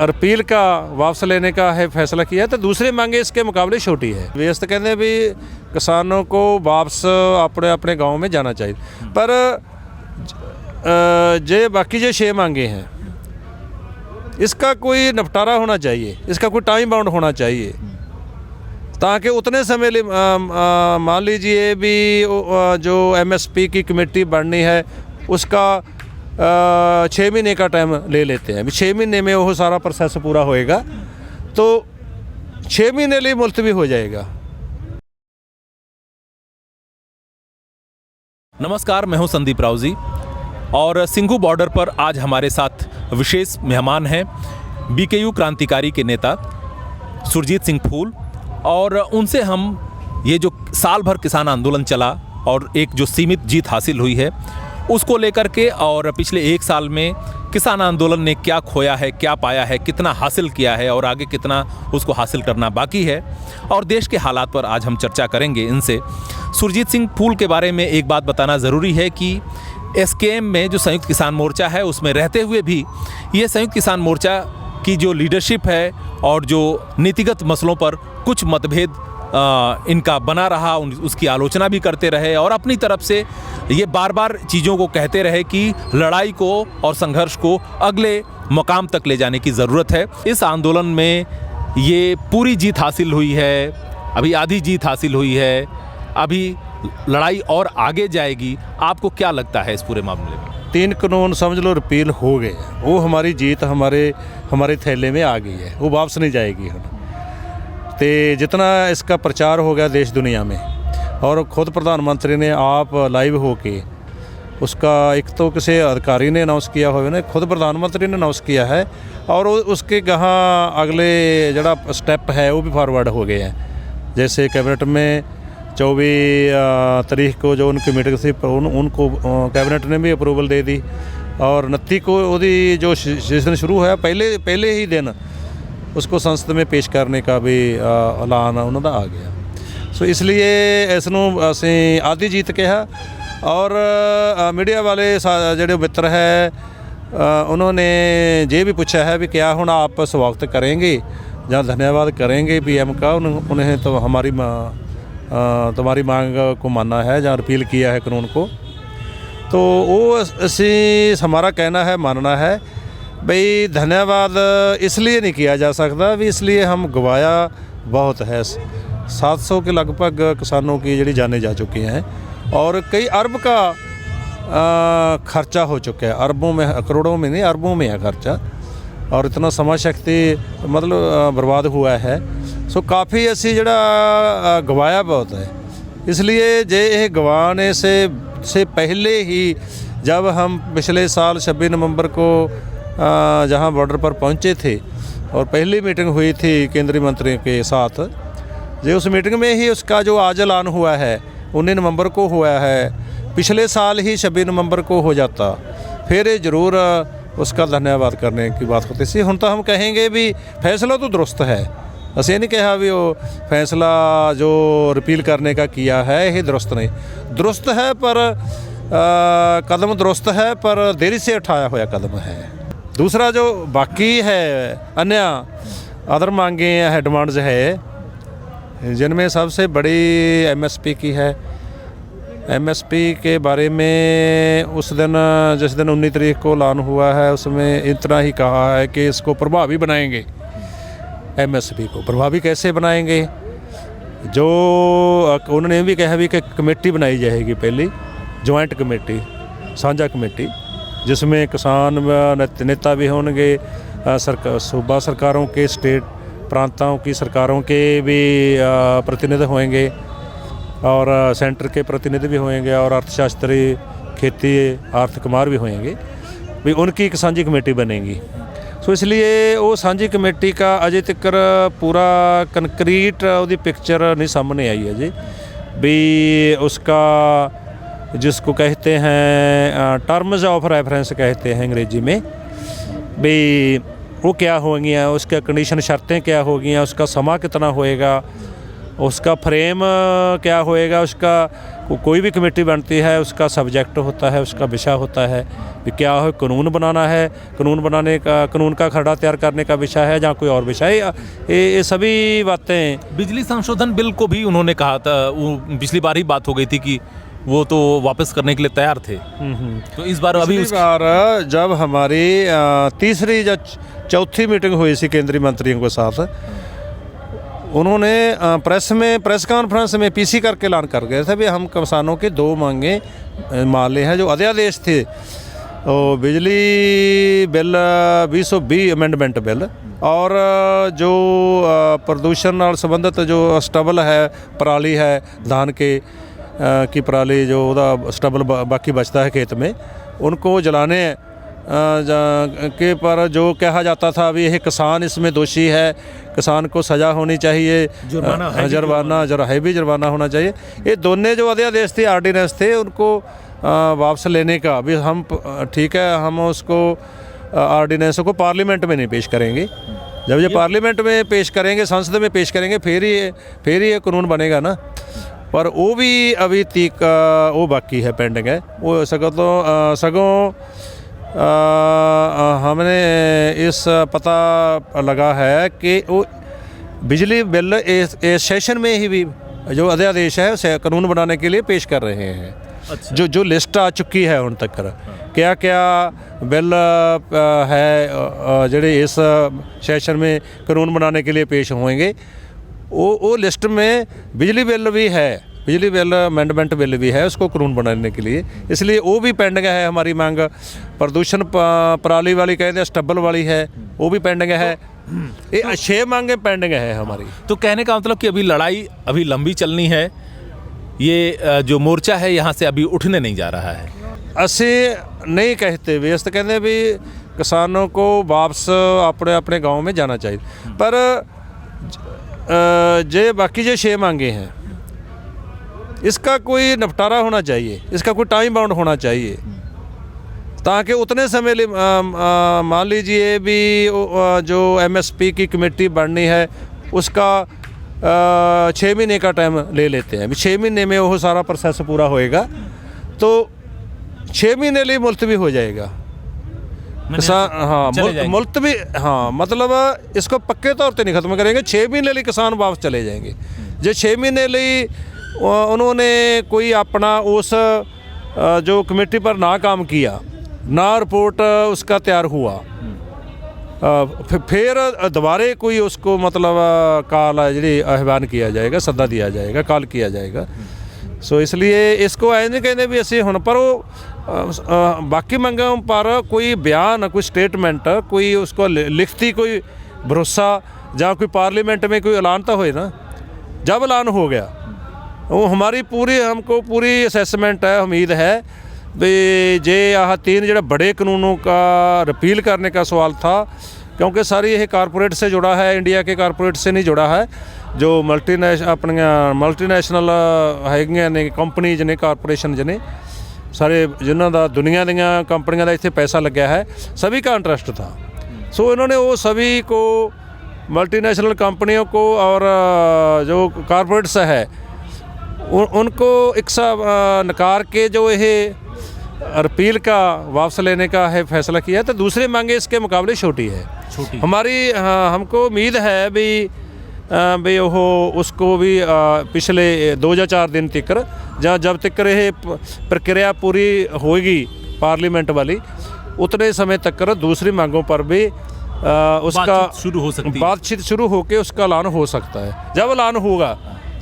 Repeal का वापस लेने का है फैसला किया है, तो दूसरी मांगे इसके मुकाबले छोटी है। व्यस्त कहते हैं भी किसानों को वापस अपने अपने गांव में जाना चाहिए, पर जे बाकी जो 6 मांगे हैं इसका कोई निपटारा होना चाहिए, इसका कोई टाइम बाउंड होना चाहिए, ताकि उतने समय लिए मान लीजिए भी जो MSP की कमेटी बननी है उसका 6 महीने का टाइम ले लेते हैं। 6 महीने में वो सारा प्रोसेस पूरा होएगा तो 6 महीने लिए मुलतवी हो जाएगा। नमस्कार, मैं हूं संदीप राव जी और सिंघू बॉर्डर पर आज हमारे साथ विशेष मेहमान हैं BKU क्रांतिकारी के नेता सुरजीत सिंह फूल, और उनसे हम ये जो साल भर किसान आंदोलन चला और एक जो सीमित जीत हासिल हुई है उसको लेकर के, और पिछले 1 साल में किसान आंदोलन ने क्या खोया है, क्या पाया है, कितना हासिल किया है और आगे कितना उसको हासिल करना बाकी है, और देश के हालात पर आज हम चर्चा करेंगे इनसे। सुरजीत सिंह फूल के बारे में एक बात बताना ज़रूरी है कि SKM में जो संयुक्त किसान मोर्चा है उसमें रहते हुए भी ये संयुक्त किसान मोर्चा की जो लीडरशिप है और जो नीतिगत मसलों पर कुछ मतभेद इनका बना रहा, उसकी आलोचना भी करते रहे और अपनी तरफ से ये बार बार चीज़ों को कहते रहे कि लड़ाई को और संघर्ष को अगले मकाम तक ले जाने की ज़रूरत है। इस आंदोलन में ये पूरी जीत हासिल हुई है, अभी आधी जीत हासिल हुई है, अभी लड़ाई और आगे जाएगी। आपको क्या लगता है इस पूरे मामले में? 3 कानून समझ लो रिपील हो गए, वो हमारी जीत हमारे थैले में आ गई है, वो वापस नहीं जाएगी। तो जितना इसका प्रचार हो गया देश दुनिया में, और ख़ुद प्रधानमंत्री ने आप लाइव होके उसका, एक तो किसी अधिकारी ने अनाउंस किया हो ना, खुद प्रधानमंत्री ने अनाउंस किया है, और उसके कहाँ अगले जड़ा स्टेप है वो भी फॉरवर्ड हो गए हैं। जैसे कैबिनेट में 24 तारीख को जो उनकी मीटिंग थी उनको कैबिनेट ने भी अप्रूवल दे दी, और 29 को वो जो सेशन शुरू है पहले ही दिन उसको संसद में पेश करने का भी ऐलान उन्होंने आ गया। सो इसलिए इसनों असीं आधी जीत कहा, और मीडिया वाले जो मित्र है उन्होंने ये भी पूछा है भी क्या हुण आप स्वागत करेंगे या धन्यवाद करेंगे PM का, उन्हें तो तुम्हारी मांग को मानना है या अपील किया है कानून को, तो वो हमारा कहना है, मानना है भाई धन्यवाद इसलिए नहीं किया जा सकता भी इसलिए हम गवाया बहुत है। 700 के लगभग किसानों की जड़ी जाने जा चुकी हैं और कई अरब का खर्चा हो चुका है, अरबों में, करोड़ों में नहीं, अरबों में है खर्चा, और इतना समय शक्ति मतलब बर्बाद हुआ है। सो काफ़ी असी जड़ा गवाया बहुत है। इसलिए जे ये गवाने से पहले ही जब हम पिछले साल 26 नवंबर को जहां बॉर्डर पर पहुंचे थे और पहली मीटिंग हुई थी केंद्रीय मंत्रियों के साथ, जो उस मीटिंग में ही उसका जो आज ऐलान हुआ है 19 नवंबर को हुआ है, पिछले साल ही 26 नवंबर को हो जाता, फिर ज़रूर उसका धन्यवाद करने की बात होती सी। हुण तो हम कहेंगे भी फैसला तो दुरुस्त है, असें नहीं कहा भी वो फैसला जो रिपील करने का किया है ये दुरुस्त नहीं, दुरुस्त है पर कदम दुरुस्त है पर देरी से उठाया हुआ कदम है। दूसरा जो बाकी है अन्य अदर मांगे है, डिमांड्स है, जिनमें सबसे बड़ी MSP की है। MSP के बारे में उस दिन जिस दिन 19 तारीख को ऐलान हुआ है उसमें इतना ही कहा है कि इसको प्रभावी बनाएंगे। MSP को प्रभावी कैसे बनाएंगे, जो उन्होंने भी कहा भी कि कमेटी बनाई जाएगी, पहली जॉइंट कमेटी, साझा कमेटी, जिसमें किसान नेता भी होंगे, सूबा सरकारों के, स्टेट प्रांतों की सरकारों के भी प्रतिनिधि होंगे और सेंटर के प्रतिनिधि भी होंगे और अर्थशास्त्री, खेती, आर्थिक कुमार भी होंगे, भी उनकी एक साझी कमेटी बनेगी। सो इसलिए वो साझी कमेटी का अजे तक पूरा कंक्रीट उसकी पिक्चर नहीं सामने आई है जी, भी उसका जिसको कहते हैं टर्म्स ऑफ रेफरेंस कहते हैं अंग्रेजी में, भी वो क्या होंगी, उसका कंडीशन शर्तें क्या होगी, उसका समा कितना होएगा, उसका फ्रेम क्या होएगा, उसका कोई भी कमेटी बनती है उसका सब्जेक्ट होता है, उसका विषय होता है कि क्या हो, कानून बनाना है, कानून बनाने का, कानून का खरड़ा तैयार करने का विषय है या कोई और विषय, ये सभी बातें। बिजली संशोधन बिल को भी उन्होंने कहा था, वो पिछली बार ही बात हो गई थी कि वो तो वापस करने के लिए तैयार थे। तो इस बार अभी बार जब हमारी तीसरी या चौथी मीटिंग हुई थी केंद्रीय मंत्रियों के साथ, उन्होंने प्रेस कॉन्फ्रेंस में पीसी करके ऐलान कर गए थे भी हम किसानों की 2 मांगें मान ली हैं। जो अध्यादेश थे वो बिजली बिल 2020 अमेंडमेंट बिल, और जो प्रदूषण और संबंधित जो स्टबल है, पराली है, धान के की पराली जो उदा स्टबल बाकी बचता है खेत में, उनको जलाने के पर जो कहा जाता था अभी यह किसान इसमें दोषी है, किसान को सज़ा होनी चाहिए, जुर्माना होना चाहिए। ये दोनों जो अध्यादेश थे, आर्डिनेंस थे, उनको वापस लेने का अभी हम ठीक है, हम उसको आर्डिनेंस को पार्लियामेंट में नहीं पेश करेंगे। जब ये पार्लियामेंट में पेश करेंगे, संसद में पेश करेंगे, फिर ही ये कानून बनेगा ना। पर वो भी अभी तक वो बाकी है, पेंडिंग है वो। सगों हमने इस पता लगा है कि वो बिजली बिल इस सेशन में ही भी जो अध्यादेश है उसे कानून बनाने के लिए पेश कर रहे हैं। अच्छा। जो लिस्ट आ चुकी है उन तक क्या क्या बिल है ਜਿਹੜੇ इस सेशन में कानून बनाने के लिए पेश होंगे, वो लिस्ट में बिजली बिल भी है, बिजली बिल अमेंडमेंट बिल भी है उसको कानून बनाने के लिए, इसलिए वो भी पेंडिंग है हमारी मांग। प्रदूषण पराली वाली कहते हैं, स्टबल वाली है, वो भी पेंडिंग है। ये 6 मांगें पेंडिंग है हमारी। तो कहने का मतलब कि अभी लड़ाई अभी लंबी चलनी है, ये जो मोर्चा है यहाँ से अभी उठने नहीं जा रहा है। ਅਸੀਂ नहीं कहते भी, अस तो कहते भी किसानों को वापस अपने अपने गाँव में जाना चाहिए। पर जे बाकी जो 6 मांगे हैं इसका कोई निपटारा होना चाहिए, इसका कोई टाइम बाउंड होना चाहिए, ताकि उतने समय मान लीजिए भी जो MSP की कमेटी बननी है उसका 6 महीने का टाइम ले लेते हैं। 6 महीने में वो सारा प्रोसेस पूरा होएगा तो 6 महीने लिए मुलतवी हो जाएगा किसान। हाँ, मुलतवी, हाँ, मतलब इसको पक्के तौर पे नहीं ख़त्म करेंगे, 6 महीने लिए किसान वापस चले जाएंगे। जो 6 महीने लिए उन्होंने कोई अपना उस जो कमेटी पर ना काम किया, ना रिपोर्ट उसका तैयार हुआ, फिर दोबारे कोई उसको मतलब काल जी आह्वान किया जाएगा, सद्दा दिया जाएगा, काल किया जाएगा। सो इसलिए इसको ऐ नहीं कहते भी असी हुण, पर वो बाकी मंगों पर कोई बयान, कोई स्टेटमेंट, कोई उसको लिखती कोई भरोसा या कोई पार्लियामेंट में कोई ऐलान तो होए ना। जब ऐलान हो गया वो हमारी हमको पूरी असेसमेंट है, उम्मीद है भी जे 3 जो बड़े कानूनों का रिपील करने का सवाल था, क्योंकि सारी ये कारपोरेट से जुड़ा है, इंडिया के कारपोरेट से नहीं जुड़ा है। जो मल्टीनेशनल है ने कंपनीज ने, कारपोरेशन ने, सारे जिन्हों का दुनिया दियाँ कंपनियों का इतने पैसा लग्या है, सभी का इंटरेस्ट था। सो इन्होंने वो सभी को, मल्टीनेशनल कंपनियों को और जो कारपोरेट्स है उनको एक सा नकार के जो ये रिपील का वापस लेने का है फैसला किया है। तो दूसरी मांगे इसके मुकाबले छोटी है हमारी। हमको उम्मीद है भी वो उसको भी पिछले 2 या 4 दिन तक जब तक ये प्रक्रिया पूरी होगी पार्लियामेंट वाली, उतने समय तक दूसरी मांगों पर भी उसका बातचीत शुरू होकर उसका ऐलान हो सकता है। जब ऐलान होगा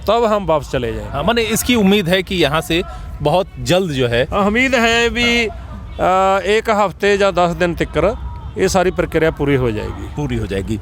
तब हम वापस चले जाएंगे। हाँ, माने इसकी उम्मीद है कि यहाँ से बहुत जल्द जो है, उम्मीद है भी 1 हफ्ते या 10 दिन तक ये सारी प्रक्रिया पूरी हो जाएगी।